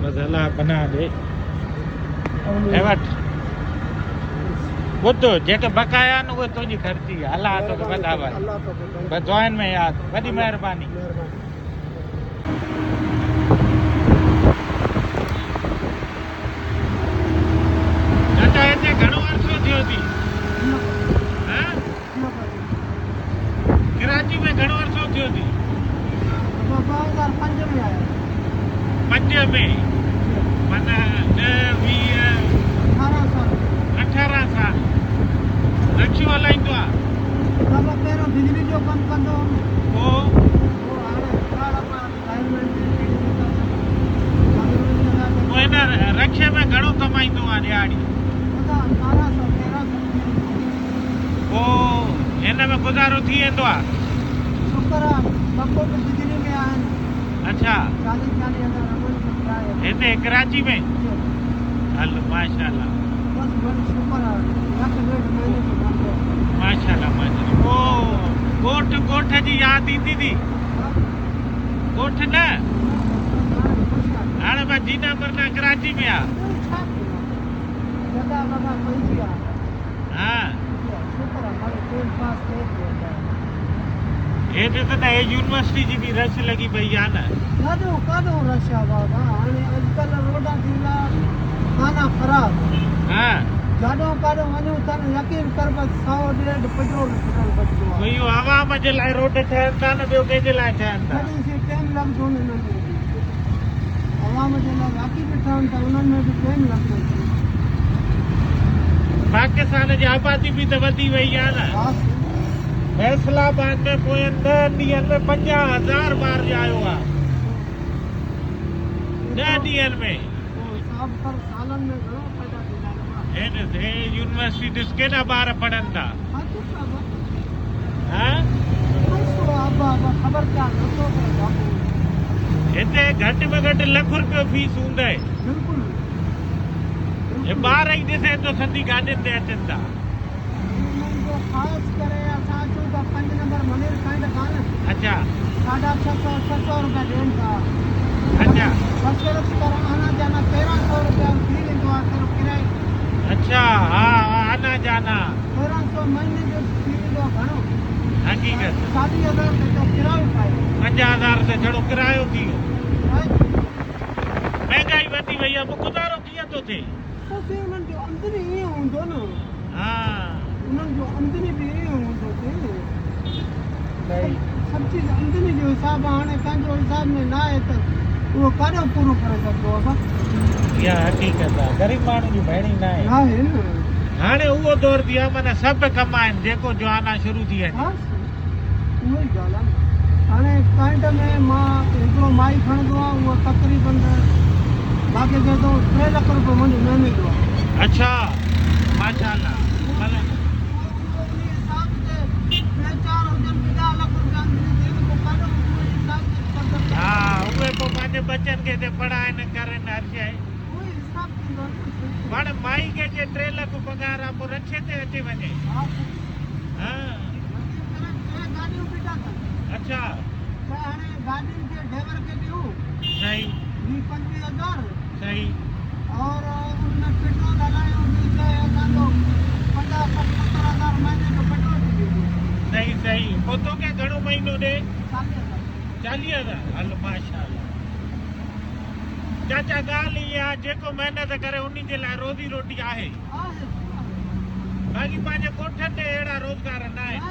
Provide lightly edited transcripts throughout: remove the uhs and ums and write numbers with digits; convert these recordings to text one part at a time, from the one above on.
बस अल्लाह बना दे हे वठ ॿुध जेके बकाया न उहे तुंहिंजी ख़र्ची आहे अल्लाह तोखे वधावे बस दुआनि में यादि वॾी महिरबानी चाचा हिते घणो अर्सो थियो थी कराची में घणो अर्सो थियो थी 2005 में आया 5 में माना 10 20 18 साल रक्षो हलाईंदो आहे बाबा पहिरों बिजली जो कमु कंदो पोइ हिन रक्षे में घणो कमाईंदो आहे ॾियाड़ी पोइ हिन में गुज़ारो थी वेंदो आहे बिजली में आहिनि अच्छा 40,000 हिते कराची में हल माशाल्लाह माशाल्लाह माशाल्लाह पोइ ॻोठ जी यादि ईंदी थी ॻोठ न हाणे मां जीना मरना कराची में आहे हा हेठि त हे यूनिवर्सिटी जी बि रश लॻी पई आहे न काॾो रश आहे बाबा हाणे अॼुकल्ह रोडां थी विया खाना ख़राब हा जाॾो काॾो वञूं था न यकीन कर बसि 100-150 पेट्रोल बचंदो आहे इहो आवाम जे लाइ रोड ठहनि था न ॿियो कंहिंजे लाइ ठहनि था तॾहिं टाइम लॻंदो न हिननि में आवाम जे लाइ बाक़ी बि ठहनि था उन्हनि में बि टाइम लॻंदो पाकिस्तान जी आबादी बि त वधी वई आहे न फैसलाबाद में पोयनि 10 ॾींहंनि में 50,000 ॿार ॼायो आहे 10 ॾींहंनि में सालनि में घणो पैदा थींदा हे यूनिवर्सिटी ॾिस केॾा ॿार पढ़नि था हा ख़बर क्या हिते घटि में घटि ₹1,00,000 फीस हूंदे बिल्कुलु हे ॿार ई ॾिसे तो सिंधी गाॾियुनि ते अचनि था ख़ासि करे असां अचूं था 5 नंबर मनीर साइड खां अच्छा 650 रुपया ॾियनि था अच्छा बसरत कर आना जाना 1300 रुपया थी वेंदो आहे सिर्फ़ु किराए अच्छा हा आना जाना 1300 महीने जो थी वेंदो आहे घणो हक़ीक़त 40,000 ते जो किरायो पाए 50,000 ते छड़ो किरायो थी वियो महांगाई वधी वई आहे गुज़ारो कीअं थो थिए उन्हनि जो आमदनी ईअं हूंदो न हा उन्हनि जो आमदनी बि ईअं हूंदो थिए सही सभु चीज़ आमदनी जो हिसाबु हाणे पंहिंजो हिसाब में न आहे त उहो काॾो पूरो करे सघंदो आहे इहा हक़ीक़त आहे ग़रीब माण्हू जी भेण ई न आहे आहे न हाणे उहो दौर थी आहे माना सभु कम आहिनि जेको जवाना शुरू थी वञे हा उहो ई ॻाल्हि आहे हाणे काइंड में मां हिकिड़ो माई खणंदो आहे उहो तक़रीबन बाक़ी चए थो 3 लख रुपयो मुंहिंजो महीने जो आहे अच्छा माशाल्लाह हा उहे पोइ पंहिंजे बचनि खे हिते पढ़ाइनि करनि हर शइ पाण माई खे जे 3 लख पघार आहे पोइ रक्षे ते अची वञे हा अच्छा हाणे गाॾियुनि जे ड्राइवर खे ॾियूं सही 20-25,000 सही और उन पेट्रोल हलायूं बि चाहे असांजो 50-70,000 महीने जो पेट्रोल थी वेंदो सही सही पोइ तोखे घणो महीनो ॾे 40,000 40,000 हल माशाल्लाह चाचा ॻाल्हि इहा आहे जेको महिनत करे उन जे लाइ रोज़ी रोटी आहे बाक़ी पंहिंजे ॻोठनि ते अहिड़ा रोज़गार न आहिनि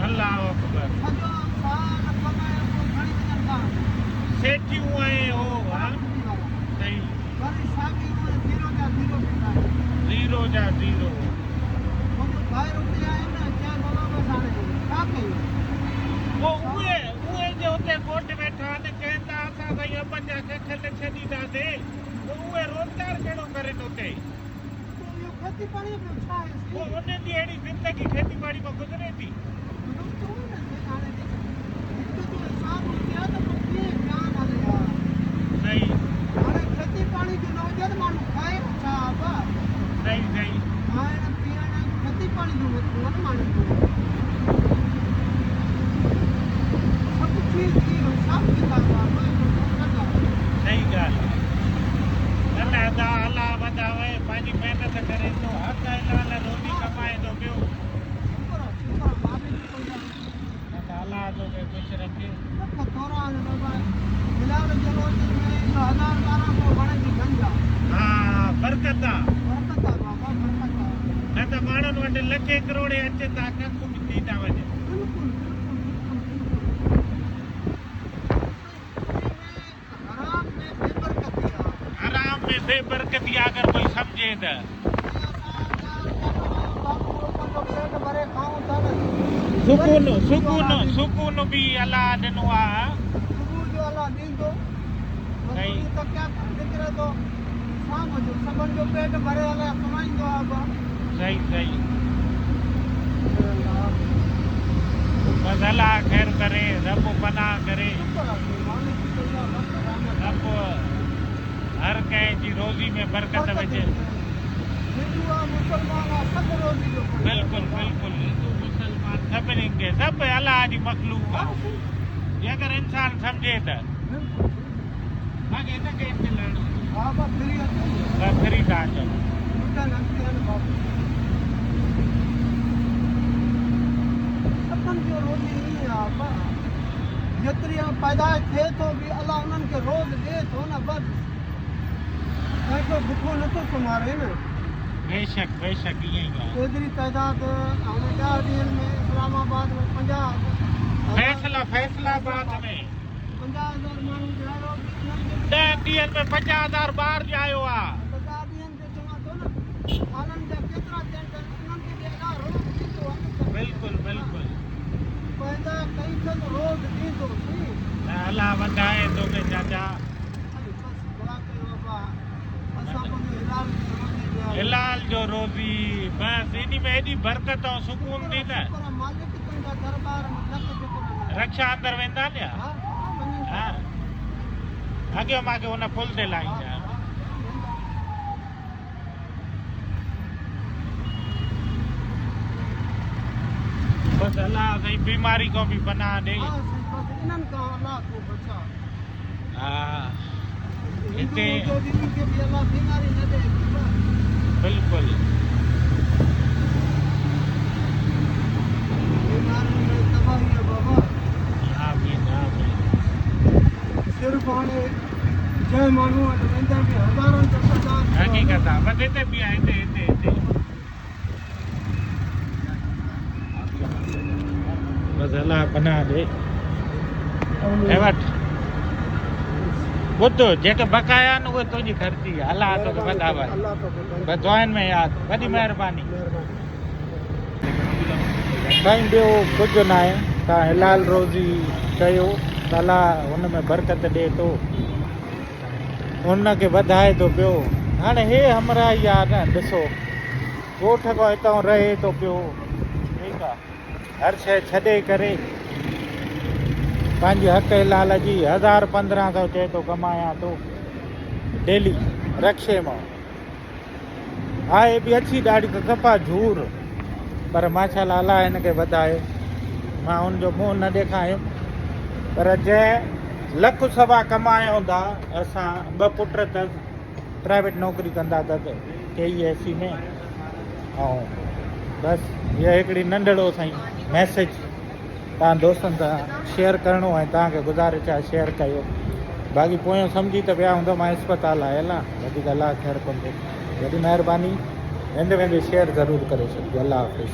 अल्लाह अकबर सेठियूं ऐं हो हा सही ज़ीरो जा ज़ीरो पोइ उहे जे हुते कोट वेठा आहिनि चवनि था असां भई अॿनि जा कख न छॾींदासीं पोइ उहे रोज़गार कहिड़ो करनि हुते पोइ उन्हनि जी अहिड़ी ज़िंदगी खेती ॿाड़ी में गुज़रे थी सही खेती पाणी जो नौजवान माण्हू खाए छा सही सही खाइण पीअण खेती दा अल्लाह वधावे पंहिंजी महिनत करे थो हक़ हलाल रोटी कमाए थो पियो अल्लाह तोखे ख़ुशि रखे हा बरकत आहे न त माण्हुनि वटि लखे करोड़े अचे था कख बि थी था वञे आराम में बेबरकती अगर कोई सम्झे त सुकून बि अलाह ॾिनो आहे सही सही बस अलाह ख़ैर करे रब पनाह करे रब हर कंहिंजी रोज़ी में बरकत विझे बिल्कुलु बिल्कुलु मुसलमान सभिनी खे सभु अलाह जी मखलूक आहे जे अगरि इंसान सम्झे त बाक़ी हिनखे फ्री था अचनि जेतिरी पैदाइश थिए थो बि अलाह उन्हनि खे रोज़ ॾिए थो न बसि कंहिंखे बुखो नथो सुम्हारे न बेशक बेशक ईअं ई आहे एतिरी तइदाद हाणे 10 ॾींहंनि में इस्लामाबाद में 50 फैसलाबाद में 50,000 माण्हू ॼायो 10 ॾींहंनि में 50,000 ॿार ॼायो आहे 10 ॾींहंनि ते चवां थो न हालनि जा केतिरा थियनि था उन्हनि खे बि अलाह रोज़ ॾींदो आहे बिल्कुलु बिल्कुलु पैदा कई त रोज़ ॾींदो अलाह वधाए तोखे चाचा हिलाल जो रोज़ी बसि इन में एॾी बरकत ऐं सुकून थी न रक्षा अंदरि वेंदा न हा अॻियो मांखे हुन पुल ते लाहींदा बसि अलाह साईं बीमारी खां बि पनाह ॾे हा हिते बिल्कुलु सिर्फ़ु हाणे जंहिं माण्हू वटि वेंदा बि हज़ारनि जा हक़ीक़त आहे बसि हिते बि आहे हिते बसि अलाह पनाह ॾे ऐं वटि ॿुध जेके बकाया आहिनि उहे तुंहिंजी ख़र्ची आहे अलाह तोखे वधावे बसि दुआनि में यादि वॾी महिरबानी साईं ॿियो कुझु न आहे तव्हां हिलाल रोज़ी कयो त अलाह हुन में बरकत ॾिए थो हुनखे वधाए थो पियो हाणे हे हमराही आहे न ॾिसो ॻोठ खां हितां रहे थो पियो ठीकु आहे हर शइ छॾे करे पंहिंजी हक़ हिलाल जी 1000-1500 चए थो कमायां थो डेली रक्षे मां आहे बि अची ॾाढी त सफ़ा झूर पर माशाल्लाह अलाह हिनखे वधाए मां हुनजो मुंहुं न ॾेखारियुमि पर जंहिं लख सवा कमाया हूंदा असां 2 पुट अथसि प्राइवेट नौकिरी कंदा अथसि KESC में ऐं बसि इहा हिकिड़ी नंढड़ो साईं मैसेज तव्हां दोस्तनि सां शेयर करिणो आहे तव्हांखे गुज़ारिश आहे शेयर कयो बाक़ी पोयों सम्झी त विया हूंदो मां अस्पताल आयल आहे वधीक अलाह ख़ैर कंदो वॾी महिरबानी वेंदे वेंदे शेयर ज़रूरु करे छॾिजो अलाह हाफ़िज़